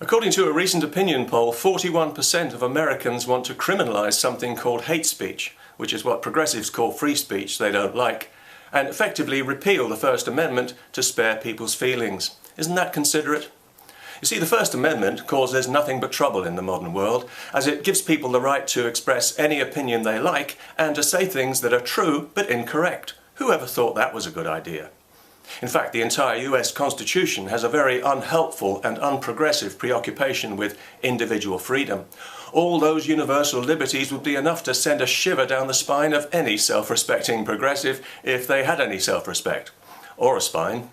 According to a recent opinion poll, 41% of Americans want to criminalise something called hate speech, which is what progressives call free speech they don't like, and effectively repeal the First Amendment to spare people's feelings. Isn't that considerate? You see, the First Amendment causes nothing but trouble in the modern world, as it gives people the right to express any opinion they like and to say things that are true but incorrect. Who ever thought that was a good idea? In fact, the entire US Constitution has a very unhelpful and unprogressive preoccupation with individual freedom. All those universal liberties would be enough to send a shiver down the spine of any self-respecting progressive if they had any self-respect. Or a spine.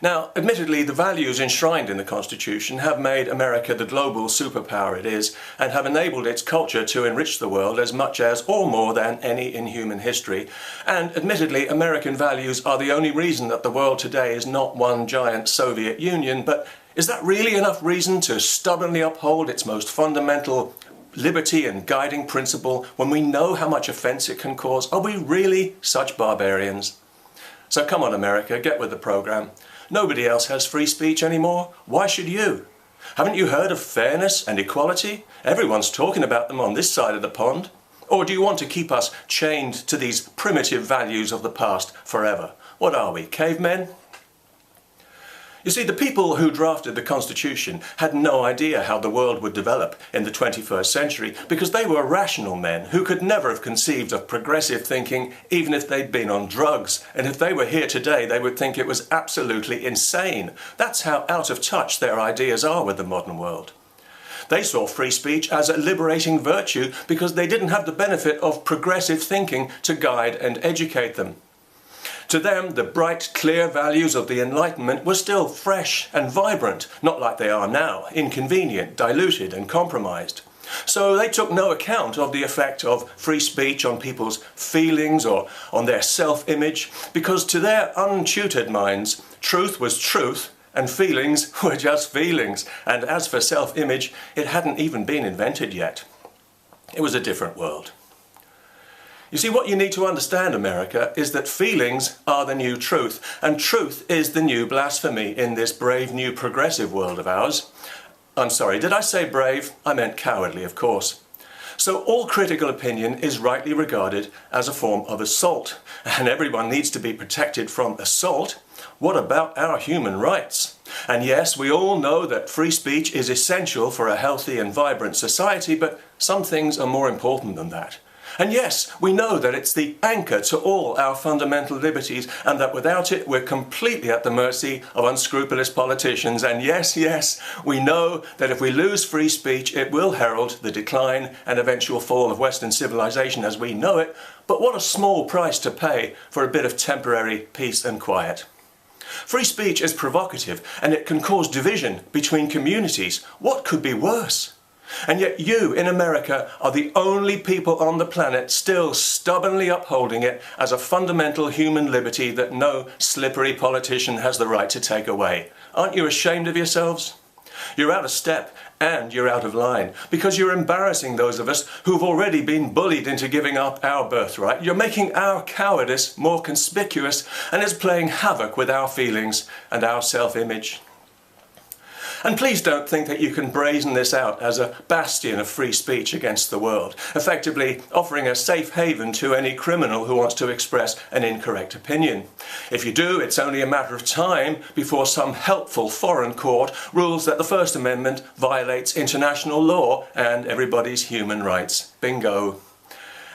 Now, admittedly, the values enshrined in the Constitution have made America the global superpower it is, and have enabled its culture to enrich the world as much as, or more than, any in human history. And admittedly, American values are the only reason that the world today is not one giant Soviet Union, but is that really enough reason to stubbornly uphold its most fundamental liberty and guiding principle when we know how much offence it can cause? Are we really such barbarians? So come on, America, get with the programme. Nobody else has free speech anymore. Why should you? Haven't you heard of fairness and equality? Everyone's talking about them on this side of the pond. Or do you want to keep us chained to these primitive values of the past forever? What are we, cavemen? You see, the people who drafted the Constitution had no idea how the world would develop in the 21st century because they were rational men who could never have conceived of progressive thinking even if they'd been on drugs. And if they were here today, they would think it was absolutely insane. That's how out of touch their ideas are with the modern world. They saw free speech as a liberating virtue because they didn't have the benefit of progressive thinking to guide and educate them. To them, the bright, clear values of the Enlightenment were still fresh and vibrant, not like they are now, inconvenient, diluted and compromised. So they took no account of the effect of free speech on people's feelings or on their self-image, because to their untutored minds, truth was truth and feelings were just feelings. And as for self-image, it hadn't even been invented yet. It was a different world. You see, what you need to understand, America, is that feelings are the new truth, and truth is the new blasphemy in this brave new progressive world of ours. I'm sorry, did I say brave? I meant cowardly, of course. So all critical opinion is rightly regarded as a form of assault, and everyone needs to be protected from assault. What about our human rights? And yes, we all know that free speech is essential for a healthy and vibrant society, but some things are more important than that. And yes, we know that it's the anchor to all our fundamental liberties and that without it we're completely at the mercy of unscrupulous politicians. And yes, we know that if we lose free speech it will herald the decline and eventual fall of Western civilization as we know it. But what a small price to pay for a bit of temporary peace and quiet. Free speech is provocative and it can cause division between communities. What could be worse? And yet you, in America, are the only people on the planet still stubbornly upholding it as a fundamental human liberty that no slippery politician has the right to take away. Aren't you ashamed of yourselves? You're out of step and you're out of line because you're embarrassing those of us who've already been bullied into giving up our birthright. You're making our cowardice more conspicuous and it's playing havoc with our feelings and our self-image. And please don't think that you can brazen this out as a bastion of free speech against the world, effectively offering a safe haven to any criminal who wants to express an incorrect opinion. If you do, it's only a matter of time before some helpful foreign court rules that the First Amendment violates international law and everybody's human rights. Bingo.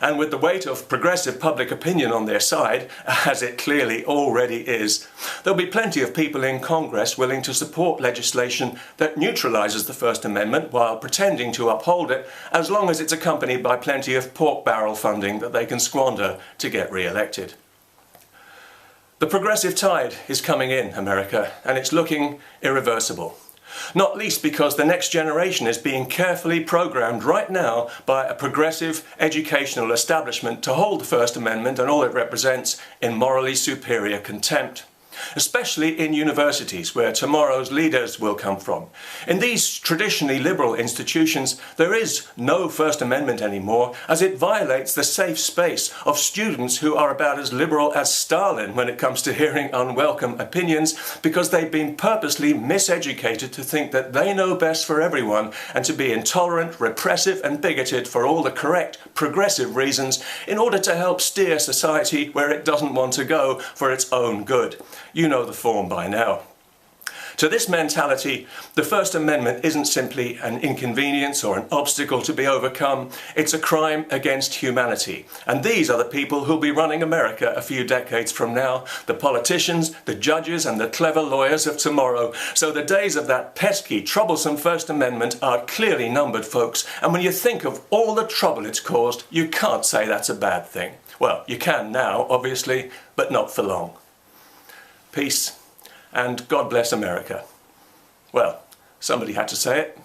And with the weight of progressive public opinion on their side, as it clearly already is, there'll be plenty of people in Congress willing to support legislation that neutralises the First Amendment while pretending to uphold it, as long as it's accompanied by plenty of pork barrel funding that they can squander to get re-elected. The progressive tide is coming in, America, and it's looking irreversible. Not least because the next generation is being carefully programmed right now by a progressive educational establishment to hold the First Amendment and all it represents in morally superior contempt. especially in universities where tomorrow's leaders will come from. In these traditionally liberal institutions, there is no First Amendment anymore, as it violates the safe space of students who are about as liberal as Stalin when it comes to hearing unwelcome opinions, because they've been purposely miseducated to think that they know best for everyone and to be intolerant, repressive and bigoted for all the correct, progressive reasons in order to help steer society where it doesn't want to go for its own good. You know the form by now. To this mentality, the First Amendment isn't simply an inconvenience or an obstacle to be overcome, it's a crime against humanity. And these are the people who'll be running America a few decades from now, the politicians, the judges and the clever lawyers of tomorrow. So the days of that pesky, troublesome First Amendment are clearly numbered, folks, and when you think of all the trouble it's caused, you can't say that's a bad thing. Well, you can now, obviously, but not for long. Peace. And God bless America. Well, somebody had to say it.